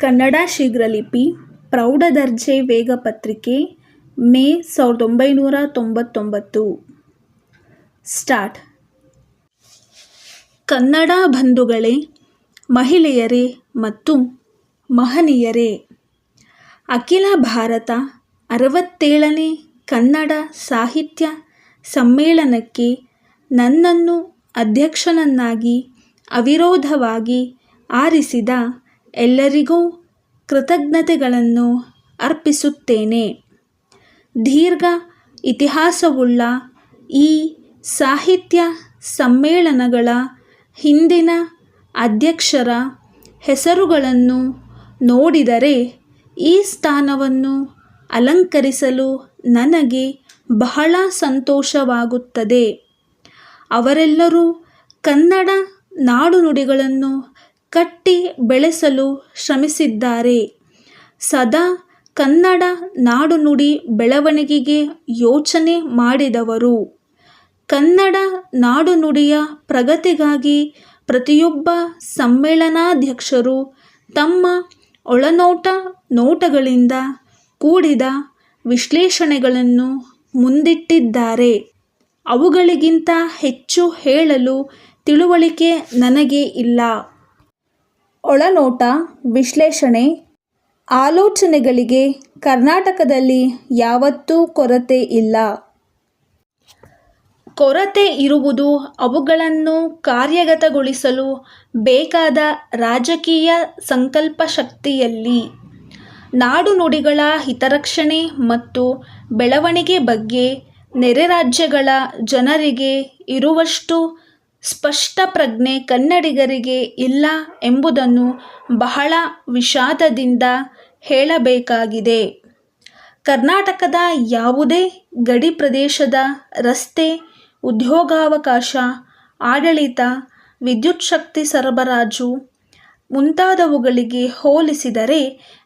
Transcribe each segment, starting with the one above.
Kannada ಶೀಘ್ರಲಿಪಿ ಪ್ರೌಢದರ್ಜೆ ವೇಗಪತ್ರಿಕೆ May 1999 start. Kannada ಬಂಧುಗಳೇ, ಮಹಿಳೆಯರೇ ಮತ್ತು ಮಹನೀಯರೇ, ಅಖಿಲ ಭಾರತ 67ನೇ ಕನ್ನಡ ಸಾಹಿತ್ಯ ಸಮ್ಮೇಳನಕ್ಕೆ ನನ್ನನ್ನು ಅಧ್ಯಕ್ಷನನ್ನಾಗಿ ಅವಿರೋಧವಾಗಿ ಆರಿಸಿದ ಎಲ್ಲರಿಗೂ ಕೃತಜ್ಞತೆಗಳನ್ನು ಅರ್ಪಿಸುತ್ತೇನೆ. ದೀರ್ಘ ಇತಿಹಾಸವುಳ್ಳ ಈ ಸಾಹಿತ್ಯ ಸಮ್ಮೇಳನಗಳ ಹಿಂದಿನ ಅಧ್ಯಕ್ಷರ ಹೆಸರುಗಳನ್ನು ನೋಡಿದರೆ ಈ ಸ್ಥಾನವನ್ನು ಅಲಂಕರಿಸಲು ನನಗೆ ಬಹಳ ಸಂತೋಷವಾಗುತ್ತದೆ. ಅವರೆಲ್ಲರೂ ಕನ್ನಡ ನಾಡುನುಡಿಗಳನ್ನು ಕಟ್ಟಿ ಬೆಳೆಸಲು ಶ್ರಮಿಸಿದ್ದಾರೆ. ಸದಾ ಕನ್ನಡ ನಾಡುನುಡಿ ಬೆಳವಣಿಗೆಗೆ ಯೋಚನೆ ಮಾಡಿದವರು. ಕನ್ನಡ ನಾಡುನುಡಿಯ ಪ್ರಗತಿಗಾಗಿ ಪ್ರತಿಯೊಬ್ಬ ಸಮ್ಮೇಳನಾಧ್ಯಕ್ಷರು ತಮ್ಮ ಒಳನೋಟ ನೋಟಗಳಿಂದ ಕೂಡಿದ ವಿಶ್ಲೇಷಣೆಗಳನ್ನು ಮುಂದಿಟ್ಟಿದ್ದಾರೆ. ಅವುಗಳಿಗಿಂತ ಹೆಚ್ಚು ಹೇಳಲು ತಿಳುವಳಿಕೆ ನನಗೆ ಇಲ್ಲ. ಒಳನೋಟ, ವಿಶ್ಲೇಷಣೆ, ಆಲೋಚನೆಗಳಿಗೆ ಕರ್ನಾಟಕದಲ್ಲಿ ಯಾವತ್ತೂ ಕೊರತೆ ಇಲ್ಲ. ಕೊರತೆ ಇರುವುದು ಅವುಗಳನ್ನು ಕಾರ್ಯಗತಗೊಳಿಸಲು ಬೇಕಾದ ರಾಜಕೀಯ ಸಂಕಲ್ಪಶಕ್ತಿಯಲ್ಲಿ. ನಾಡುನುಡಿಗಳ ಹಿತರಕ್ಷಣೆ ಮತ್ತು ಬೆಳವಣಿಗೆ ಬಗ್ಗೆ ನೆರೆ ರಾಜ್ಯಗಳ ಜನರಿಗೆ ಇರುವಷ್ಟು ಸ್ಪಷ್ಟ ಪ್ರಜ್ಞೆ ಕನ್ನಡಿಗರಿಗೆ ಇಲ್ಲ ಎಂಬುದನ್ನು ಬಹಳ ವಿಷಾದದಿಂದ ಹೇಳಬೇಕಾಗಿದೆ. ಕರ್ನಾಟಕದ ಯಾವುದೇ ಗಡಿ ಪ್ರದೇಶದ ರಸ್ತೆ, ಉದ್ಯೋಗಾವಕಾಶ, ಆಡಳಿತ, ವಿದ್ಯುಚ್ಛಕ್ತಿ ಸರಬರಾಜು ಮುಂತಾದವುಗಳಿಗೆ ಹೋಲಿಸಿದರೆ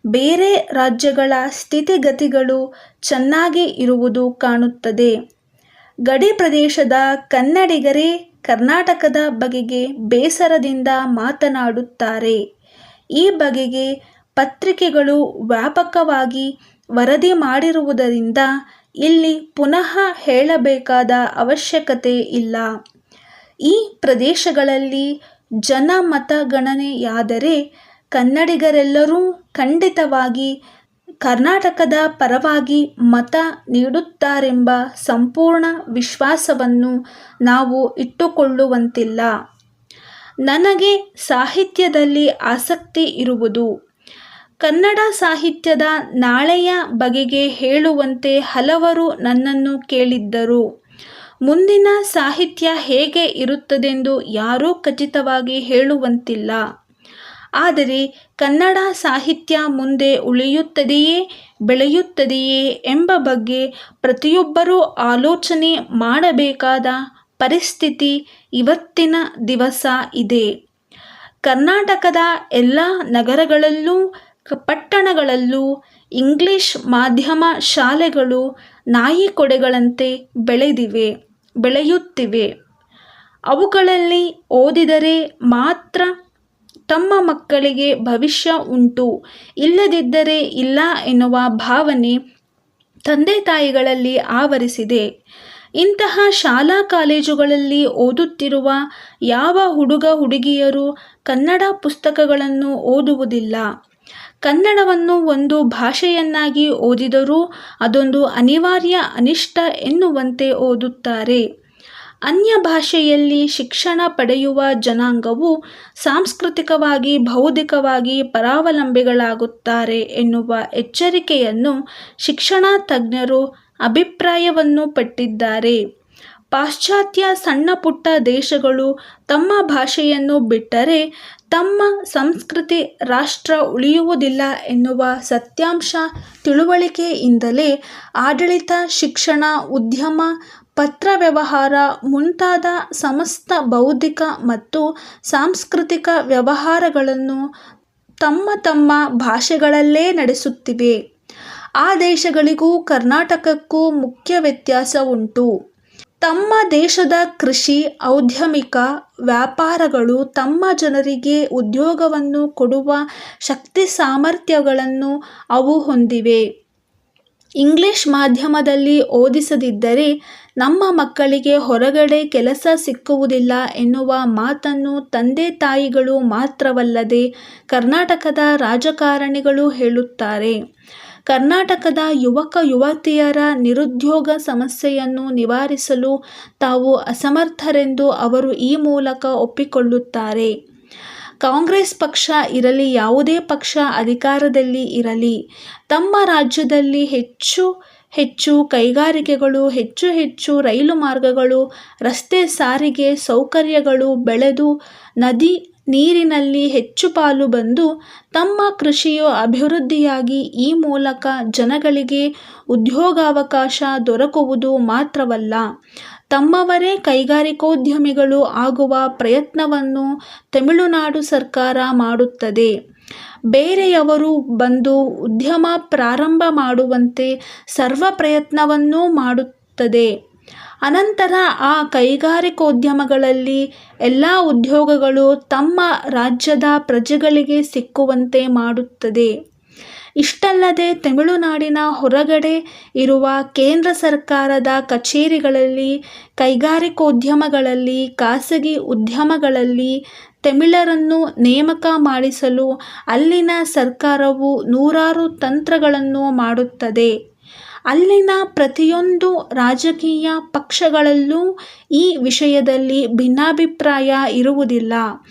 ಬೇರೆ ರಾಜ್ಯಗಳ ಸ್ಥಿತಿಗತಿಗಳು ಚೆನ್ನಾಗಿ ಇರುವುದು ಕಾಣುತ್ತದೆ. ಗಡಿ ಪ್ರದೇಶದ ಕನ್ನಡಿಗರೇ ಕರ್ನಾಟಕದ ಬಗೆಗೆ ಬೇಸರದಿಂದ ಮಾತನಾಡುತ್ತಾರೆ. ಈ ಬಗೆಗೆ ಪತ್ರಿಕೆಗಳು ವ್ಯಾಪಕವಾಗಿ ವರದಿ ಮಾಡಿರುವುದರಿಂದ ಇಲ್ಲಿ ಪುನಃ ಹೇಳಬೇಕಾದ ಅವಶ್ಯಕತೆ ಇಲ್ಲ. ಈ ಪ್ರದೇಶಗಳಲ್ಲಿ ಜನಮತಗಣನೆಯಾದರೆ ಕನ್ನಡಿಗರೆಲ್ಲರೂ ಖಂಡಿತವಾಗಿ ಕರ್ನಾಟಕದ ಪರವಾಗಿ ಮತ ನೀಡುತ್ತಾರೆಂಬ ಸಂಪೂರ್ಣ ವಿಶ್ವಾಸವನ್ನು ನಾವು ಇಟ್ಟುಕೊಳ್ಳುವಂತಿಲ್ಲ. ನನಗೆ ಸಾಹಿತ್ಯದಲ್ಲಿ ಆಸಕ್ತಿ ಇರುವುದು. ಕನ್ನಡ ಸಾಹಿತ್ಯದ ನಾಳೆಯ ಬಗೆಗೆ ಹೇಳುವಂತೆ ಹಲವರು ನನ್ನನ್ನು ಕೇಳಿದ್ದರು. ಮುಂದಿನ ಸಾಹಿತ್ಯ ಹೇಗೆ ಇರುತ್ತದೆಂದು ಯಾರೂ ಖಚಿತವಾಗಿ ಹೇಳುವಂತಿಲ್ಲ. ಆದರೆ ಕನ್ನಡ ಸಾಹಿತ್ಯ ಮುಂದೆ ಉಳಿಯುತ್ತದೆಯೇ, ಬೆಳೆಯುತ್ತದೆಯೇ ಎಂಬ ಬಗ್ಗೆ ಪ್ರತಿಯೊಬ್ಬರೂ ಆಲೋಚನೆ ಮಾಡಬೇಕಾದ ಪರಿಸ್ಥಿತಿ ಇವತ್ತಿನ ದಿವಸ ಇದೆ. ಕರ್ನಾಟಕದ ಎಲ್ಲ ನಗರಗಳಲ್ಲೂ ಪಟ್ಟಣಗಳಲ್ಲೂ ಇಂಗ್ಲಿಷ್ ಮಾಧ್ಯಮ ಶಾಲೆಗಳು ನಾಯಿಕೊಡೆಗಳಂತೆ ಬೆಳೆಯುತ್ತಿವೆ. ಅವುಗಳಲ್ಲಿ ಓದಿದರೆ ಮಾತ್ರ ತಮ್ಮ ಮಕ್ಕಳಿಗೆ ಭವಿಷ್ಯ ಉಂಟು, ಇಲ್ಲದಿದ್ದರೆ ಇಲ್ಲ ಎನ್ನುವ ಭಾವನೆ ತಂದೆ ತಾಯಿಗಳಲ್ಲಿ ಆವರಿಸಿದೆ. ಇಂತಹ ಶಾಲಾ ಕಾಲೇಜುಗಳಲ್ಲಿ ಓದುತ್ತಿರುವ ಯಾವ ಹುಡುಗ ಹುಡುಗಿಯರು ಕನ್ನಡ ಪುಸ್ತಕಗಳನ್ನು ಓದುವುದಿಲ್ಲ. ಕನ್ನಡವನ್ನು ಒಂದು ಭಾಷೆಯನ್ನಾಗಿ ಓದಿದರೂ ಅದೊಂದು ಅನಿವಾರ್ಯ ಅನಿಷ್ಟ ಎನ್ನುವಂತೆ ಓದುತ್ತಾರೆ. ಅನ್ಯ ಭಾಷೆಯಲ್ಲಿ ಶಿಕ್ಷಣ ಪಡೆಯುವ ಜನಾಂಗವು ಸಾಂಸ್ಕೃತಿಕವಾಗಿ, ಬೌದ್ಧಿಕವಾಗಿ ಪರಾವಲಂಬಿಗಳಾಗುತ್ತಾರೆ ಎನ್ನುವ ಎಚ್ಚರಿಕೆಯನ್ನು ಶಿಕ್ಷಣ ತಜ್ಞರು ಅಭಿಪ್ರಾಯವನ್ನು ಪಟ್ಟಿದ್ದಾರೆ. ಪಾಶ್ಚಾತ್ಯ ಸಣ್ಣಪುಟ್ಟ ದೇಶಗಳು ತಮ್ಮ ಭಾಷೆಯನ್ನು ಬಿಟ್ಟರೆ ತಮ್ಮ ಸಂಸ್ಕೃತಿ, ರಾಷ್ಟ್ರ ಉಳಿಯುವುದಿಲ್ಲ ಎನ್ನುವ ಸತ್ಯಾಂಶ ತಿಳುವಳಿಕೆಯಿಂದಲೇ ಆಡಳಿತ, ಶಿಕ್ಷಣ, ಉದ್ಯಮ, ಪತ್ರವ್ಯವಹಾರ ಮುಂತಾದ ಸಮಸ್ತ ಬೌದ್ಧಿಕ ಮತ್ತು ಸಾಂಸ್ಕೃತಿಕ ವ್ಯವಹಾರಗಳನ್ನು ತಮ್ಮ ತಮ್ಮ ಭಾಷೆಗಳಲ್ಲೇ ನಡೆಸುತ್ತಿವೆ. ಆ ದೇಶಗಳಿಗೂ ಕರ್ನಾಟಕಕ್ಕೂ ಮುಖ್ಯ ವ್ಯತ್ಯಾಸ ಉಂಟು. ತಮ್ಮ ದೇಶದ ಕೃಷಿ, ಔದ್ಯಮಿಕ ವ್ಯಾಪಾರಗಳು ತಮ್ಮ ಜನರಿಗೆ ಉದ್ಯೋಗವನ್ನು ಕೊಡುವ ಶಕ್ತಿ ಸಾಮರ್ಥ್ಯಗಳನ್ನು ಅವು ಹೊಂದಿವೆ. ಇಂಗ್ಲಿಷ್ ಮಾಧ್ಯಮದಲ್ಲಿ ಓದಿಸದಿದ್ದರೆ ನಮ್ಮ ಮಕ್ಕಳಿಗೆ ಹೊರಗಡೆ ಕೆಲಸ ಸಿಕ್ಕುವುದಿಲ್ಲ ಎನ್ನುವ ಮಾತನ್ನು ತಂದೆ ತಾಯಿಗಳು ಮಾತ್ರವಲ್ಲದೆ ಕರ್ನಾಟಕದ ರಾಜಕಾರಣಿಗಳು ಹೇಳುತ್ತಾರೆ. ಕರ್ನಾಟಕದ ಯುವಕ ಯುವತಿಯರ ನಿರುದ್ಯೋಗ ಸಮಸ್ಯೆಯನ್ನು ನಿವಾರಿಸಲು ತಾವು ಅಸಮರ್ಥರೆಂದು ಅವರು ಈ ಮೂಲಕ ಒಪ್ಪಿಕೊಳ್ಳುತ್ತಾರೆ. ಕಾಂಗ್ರೆಸ್ ಪಕ್ಷ ಇರಲಿ, ಯಾವುದೇ ಪಕ್ಷ ಅಧಿಕಾರದಲ್ಲಿ ಇರಲಿ, ತಮ್ಮ ರಾಜ್ಯದಲ್ಲಿ ಹೆಚ್ಚು ಹೆಚ್ಚು ಕೈಗಾರಿಕೆಗಳು, ಹೆಚ್ಚು ಹೆಚ್ಚು ರೈಲು ಮಾರ್ಗಗಳು, ರಸ್ತೆ ಸಾರಿಗೆ ಸೌಕರ್ಯಗಳು ಬೆಳೆದು ನದಿ ನೀರಿನಲ್ಲಿ ಹೆಚ್ಚು ಪಾಲು ಬಂದು ತಮ್ಮ ಕೃಷಿಯು ಅಭಿವೃದ್ಧಿಯಾಗಿ ಈ ಮೂಲಕ ಜನಗಳಿಗೆ ಉದ್ಯೋಗಾವಕಾಶ ದೊರಕುವುದು ಮಾತ್ರವಲ್ಲ, ತಮ್ಮವರೇ ಕೈಗಾರಿಕೋದ್ಯಮಿಗಳು ಆಗುವ ಪ್ರಯತ್ನವನ್ನು ತಮಿಳುನಾಡು ಸರ್ಕಾರ ಮಾಡುತ್ತದೆ. ಬೇರೆಯವರು ಬಂದು ಉದ್ಯಮ ಪ್ರಾರಂಭ ಮಾಡುವಂತೆ ಸರ್ವ ಪ್ರಯತ್ನವನ್ನೂ ಮಾಡುತ್ತದೆ. ಅನಂತರ ಆ ಕೈಗಾರಿಕೋದ್ಯಮಗಳಲ್ಲಿ ಎಲ್ಲ ಉದ್ಯೋಗಗಳು ತಮ್ಮ ರಾಜ್ಯದ ಪ್ರಜೆಗಳಿಗೆ ಸಿಕ್ಕುವಂತೆ ಮಾಡುತ್ತದೆ. ಇಷ್ಟಲ್ಲದೆ ತಮಿಳುನಾಡಿನ ಹೊರಗಡೆ ಇರುವ ಕೇಂದ್ರ ಸರ್ಕಾರದ ಕಚೇರಿಗಳಲ್ಲಿ, ಕೈಗಾರಿಕೋದ್ಯಮಗಳಲ್ಲಿ, ಖಾಸಗಿ ಉದ್ಯಮಗಳಲ್ಲಿ ತಮಿಳರನ್ನು ನೇಮಕ ಮಾಡಿಸಲು ಅಲ್ಲಿನ ಸರ್ಕಾರವು ನೂರಾರು ತಂತ್ರಗಳನ್ನು ಮಾಡುತ್ತದೆ. ಅಲ್ಲಿನ ಪ್ರತಿಯೊಂದು ರಾಜಕೀಯ ಪಕ್ಷಗಳಲ್ಲೂ ಈ ವಿಷಯದಲ್ಲಿ ಭಿನ್ನಾಭಿಪ್ರಾಯ ಇರುವುದಿಲ್ಲ.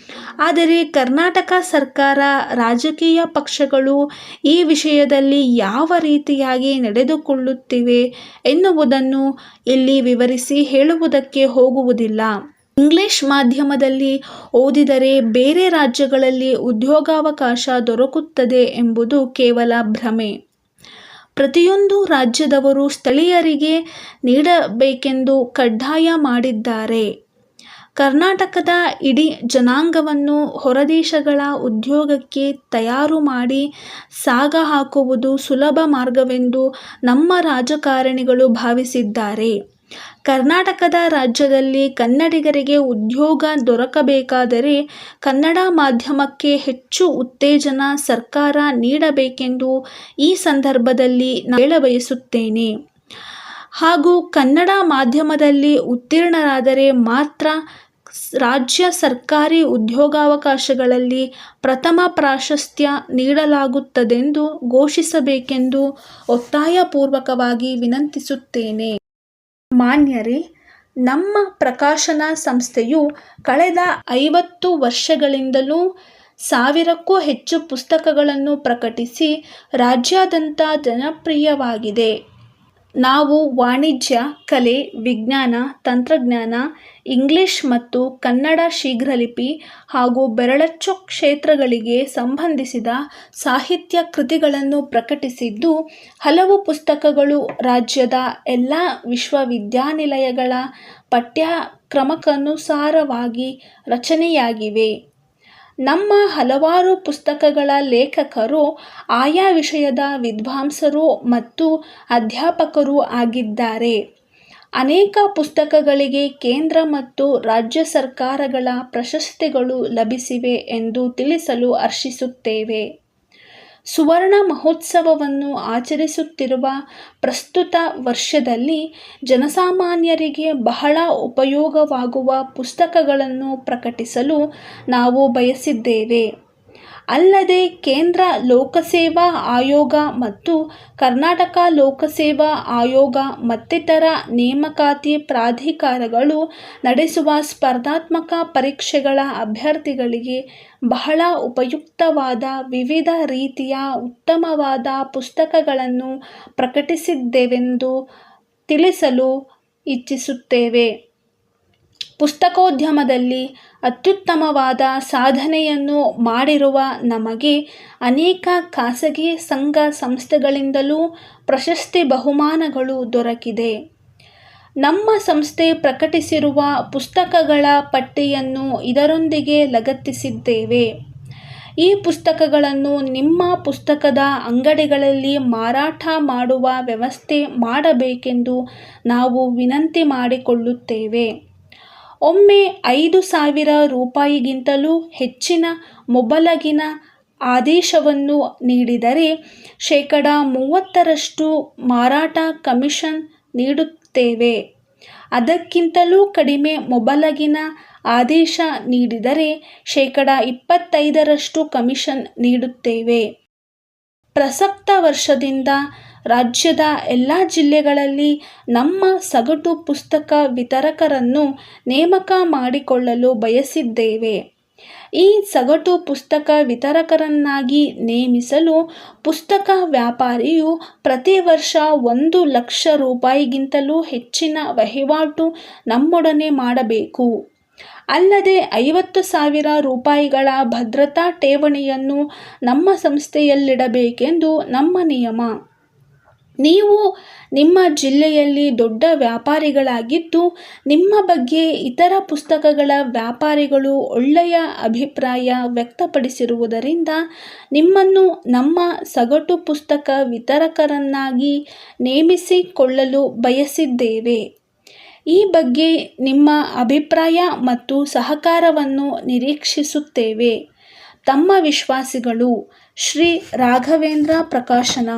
ಆದರೆ ಕರ್ನಾಟಕ ಸರ್ಕಾರ, ರಾಜಕೀಯ ಪಕ್ಷಗಳು ಈ ವಿಷಯದಲ್ಲಿ ಯಾವ ರೀತಿಯಾಗಿ ನಡೆದುಕೊಳ್ಳುತ್ತಿವೆ ಎನ್ನುವುದನ್ನು ಇಲ್ಲಿ ವಿವರಿಸಿ ಹೇಳುವುದಕ್ಕೆ ಹೋಗುವುದಿಲ್ಲ. ಇಂಗ್ಲಿಷ್ ಮಾಧ್ಯಮದಲ್ಲಿ ಓದಿದರೆ ಬೇರೆ ರಾಜ್ಯಗಳಲ್ಲಿ ಉದ್ಯೋಗಾವಕಾಶ ದೊರಕುತ್ತದೆ ಎಂಬುದು ಕೇವಲ ಭ್ರಮೆ. ಪ್ರತಿಯೊಂದು ರಾಜ್ಯದವರು ಸ್ಥಳೀಯರಿಗೆ ನೀಡಬೇಕೆಂದು ಕಡ್ಡಾಯ ಮಾಡಿದ್ದಾರೆ. ಕರ್ನಾಟಕದ ಇಡೀ ಜನಾಂಗವನ್ನು ಹೊರದೇಶಗಳ ಉದ್ಯೋಗಕ್ಕೆ ತಯಾರು ಮಾಡಿ ಸಾಗಹಾಕುವುದು ಸುಲಭ ಮಾರ್ಗವೆಂದು ನಮ್ಮ ರಾಜಕಾರಣಿಗಳು ಭಾವಿಸಿದ್ದಾರೆ. ಕರ್ನಾಟಕದ ರಾಜ್ಯದಲ್ಲಿ ಕನ್ನಡಿಗರಿಗೆ ಉದ್ಯೋಗ ದೊರಕಬೇಕಾದರೆ ಕನ್ನಡ ಮಾಧ್ಯಮಕ್ಕೆ ಹೆಚ್ಚು ಉತ್ತೇಜನ ಸರ್ಕಾರ ನೀಡಬೇಕೆಂದು ಈ ಸಂದರ್ಭದಲ್ಲಿ ನಾನು ಹೇಳಬಯಸುತ್ತೇನೆ. ಹಾಗೂ ಕನ್ನಡ ಮಾಧ್ಯಮದಲ್ಲಿ ಉತ್ತೀರ್ಣರಾದರೆ ಮಾತ್ರ ರಾಜ್ಯ ಸರ್ಕಾರಿ ಉದ್ಯೋಗಾವಕಾಶಗಳಲ್ಲಿ ಪ್ರಥಮ ಪ್ರಾಶಸ್ತ್ಯ ನೀಡಲಾಗುತ್ತದೆಂದು ಘೋಷಿಸಬೇಕೆಂದು ಒತ್ತಾಯಪೂರ್ವಕವಾಗಿ ವಿನಂತಿಸುತ್ತೇನೆ. ಮಾನ್ಯರೇ, ನಮ್ಮ ಪ್ರಕಾಶನ ಸಂಸ್ಥೆಯು ಕಳೆದ 50 ವರ್ಷಗಳಿಂದಲೂ 1000ಕ್ಕೂ ಹೆಚ್ಚು ಪುಸ್ತಕಗಳನ್ನು ಪ್ರಕಟಿಸಿ ರಾಜ್ಯಾದ್ಯಂತ ಜನಪ್ರಿಯವಾಗಿದೆ. ನಾವು ವಾಣಿಜ್ಯ, ಕಲೆ, ವಿಜ್ಞಾನ, ತಂತ್ರಜ್ಞಾನ, ಇಂಗ್ಲಿಷ್ ಮತ್ತು ಕನ್ನಡ ಶೀಘ್ರಲಿಪಿ ಹಾಗೂ ಬೆರಳಚ್ಚು ಕ್ಷೇತ್ರಗಳಿಗೆ ಸಂಬಂಧಿಸಿದ ಸಾಹಿತ್ಯ ಕೃತಿಗಳನ್ನು ಪ್ರಕಟಿಸಿದ್ದು, ಹಲವು ಪುಸ್ತಕಗಳು ರಾಜ್ಯದ ಎಲ್ಲ ವಿಶ್ವವಿದ್ಯಾನಿಲಯಗಳ ಪಠ್ಯಕ್ರಮಕ್ಕನುಸಾರವಾಗಿ ರಚನೆಯಾಗಿವೆ. ನಮ್ಮ ಹಲವಾರು ಪುಸ್ತಕಗಳ ಲೇಖಕರು ಆಯಾ ವಿಷಯದ ವಿದ್ವಾಂಸರು ಮತ್ತು ಅಧ್ಯಾಪಕರೂ ಆಗಿದ್ದಾರೆ. ಅನೇಕ ಪುಸ್ತಕಗಳಿಗೆ ಕೇಂದ್ರ ಮತ್ತು ರಾಜ್ಯ ಸರ್ಕಾರಗಳ ಪ್ರಶಸ್ತಿಗಳು ಲಭಿಸಿವೆ ಎಂದು ತಿಳಿಸಲು ಹರ್ಷಿಸುತ್ತೇವೆ. ಸುವರ್ಣ ಮಹೋತ್ಸವವನ್ನು ಆಚರಿಸುತ್ತಿರುವ ಪ್ರಸ್ತುತ ವರ್ಷದಲ್ಲಿ ಜನಸಾಮಾನ್ಯರಿಗೆ ಬಹಳ ಉಪಯೋಗವಾಗುವ ಪುಸ್ತಕಗಳನ್ನು ಪ್ರಕಟಿಸಲು ನಾವು ಬಯಸಿದ್ದೇವೆ. ಅಲ್ಲದೆ ಕೇಂದ್ರ ಲೋಕಸೇವಾ ಆಯೋಗ ಮತ್ತು ಕರ್ನಾಟಕ ಲೋಕಸೇವಾ ಆಯೋಗ ಮತ್ತಿತರ ನೇಮಕಾತಿ ಪ್ರಾಧಿಕಾರಗಳು ನಡೆಸುವ ಸ್ಪರ್ಧಾತ್ಮಕ ಪರೀಕ್ಷೆಗಳ ಅಭ್ಯರ್ಥಿಗಳಿಗೆ ಬಹಳ ಉಪಯುಕ್ತವಾದ ವಿವಿಧ ರೀತಿಯ ಉತ್ತಮವಾದ ಪುಸ್ತಕಗಳನ್ನು ಪ್ರಕಟಿಸಿದ್ದೇವೆಂದು ತಿಳಿಸಲು ಇಚ್ಛಿಸುತ್ತೇವೆ. ಪುಸ್ತಕೋದ್ಯಮದಲ್ಲಿ ಅತ್ಯುತ್ತಮವಾದ ಸಾಧನೆಯನ್ನು ಮಾಡಿರುವ ನಮಗೆ ಅನೇಕ ಖಾಸಗಿ ಸಂಘ ಸಂಸ್ಥೆಗಳಿಂದಲೂ ಪ್ರಶಸ್ತಿ ಬಹುಮಾನಗಳು ದೊರಕಿದೆ. ನಮ್ಮ ಸಂಸ್ಥೆ ಪ್ರಕಟಿಸಿರುವ ಪುಸ್ತಕಗಳ ಪಟ್ಟಿಯನ್ನು ಇದರೊಂದಿಗೆ ಲಗತ್ತಿಸಿದ್ದೇವೆ. ಈ ಪುಸ್ತಕಗಳನ್ನು ನಿಮ್ಮ ಪುಸ್ತಕದ ಅಂಗಡಿಗಳಲ್ಲಿ ಮಾರಾಟ ಮಾಡುವ ವ್ಯವಸ್ಥೆ ಮಾಡಬೇಕೆಂದು ನಾವು ವಿನಂತಿ ಮಾಡಿಕೊಳ್ಳುತ್ತೇವೆ. ಒಮ್ಮೆ 5,000 ರೂಪಾಯಿಗಿಂತಲೂ ಹೆಚ್ಚಿನ ಮೊಬಲಗಿನ ಆದೇಶವನ್ನು ನೀಡಿದರೆ ಶೇಕಡಾ 30ರಷ್ಟು ಮಾರಾಟ ಕಮಿಷನ್ ನೀಡುತ್ತೇವೆ. ಅದಕ್ಕಿಂತಲೂ ಕಡಿಮೆ ಮೊಬಲಗಿನ ಆದೇಶ ನೀಡಿದರೆ ಶೇಕಡಾ 25ರಷ್ಟು ಕಮಿಷನ್ ನೀಡುತ್ತೇವೆ. ಪ್ರಸಕ್ತ ವರ್ಷದಿಂದ ರಾಜ್ಯದ ಎಲ್ಲ ಜಿಲ್ಲೆಗಳಲ್ಲಿ ನಮ್ಮ ಸಗಟು ಪುಸ್ತಕ ವಿತರಕರನ್ನು ನೇಮಕ ಮಾಡಿಕೊಳ್ಳಲು ಬಯಸಿದ್ದೇವೆ. ಈ ಸಗಟು ಪುಸ್ತಕ ವಿತರಕರನ್ನಾಗಿ ನೇಮಿಸಲು ಪುಸ್ತಕ ವ್ಯಾಪಾರಿಯು ಪ್ರತಿ ವರ್ಷ 1,00,000 ರೂಪಾಯಿಗಿಂತಲೂ ಹೆಚ್ಚಿನ ವಹಿವಾಟು ನಮ್ಮೊಡನೆ ಮಾಡಬೇಕು. ಅಲ್ಲದೆ 50,000 ರೂಪಾಯಿಗಳ ಭದ್ರತಾ ಠೇವಣಿಯನ್ನು ನಮ್ಮ ಸಂಸ್ಥೆಯಲ್ಲಿಡಬೇಕೆಂದು ನಮ್ಮ ನಿಯಮ. ನೀವು ನಿಮ್ಮ ಜಿಲ್ಲೆಯಲ್ಲಿ ದೊಡ್ಡ ವ್ಯಾಪಾರಿಗಳಾಗಿದ್ದು ನಿಮ್ಮ ಬಗ್ಗೆ ಇತರ ಪುಸ್ತಕಗಳ ವ್ಯಾಪಾರಿಗಳು ಒಳ್ಳೆಯ ಅಭಿಪ್ರಾಯ ವ್ಯಕ್ತಪಡಿಸಿರುವುದರಿಂದ ನಿಮ್ಮನ್ನು ನಮ್ಮ ಸಗಟು ಪುಸ್ತಕ ವಿತರಕರನ್ನಾಗಿ ನೇಮಿಸಿಕೊಳ್ಳಲು ಬಯಸಿದ್ದೇವೆ. ಈ ಬಗ್ಗೆ ನಿಮ್ಮ ಅಭಿಪ್ರಾಯ ಮತ್ತು ಸಹಕಾರವನ್ನು ನಿರೀಕ್ಷಿಸುತ್ತೇವೆ. ತಮ್ಮ ವಿಶ್ವಾಸಿಗಳು, ಶ್ರೀ ರಾಘವೇಂದ್ರ ಪ್ರಕಾಶನ.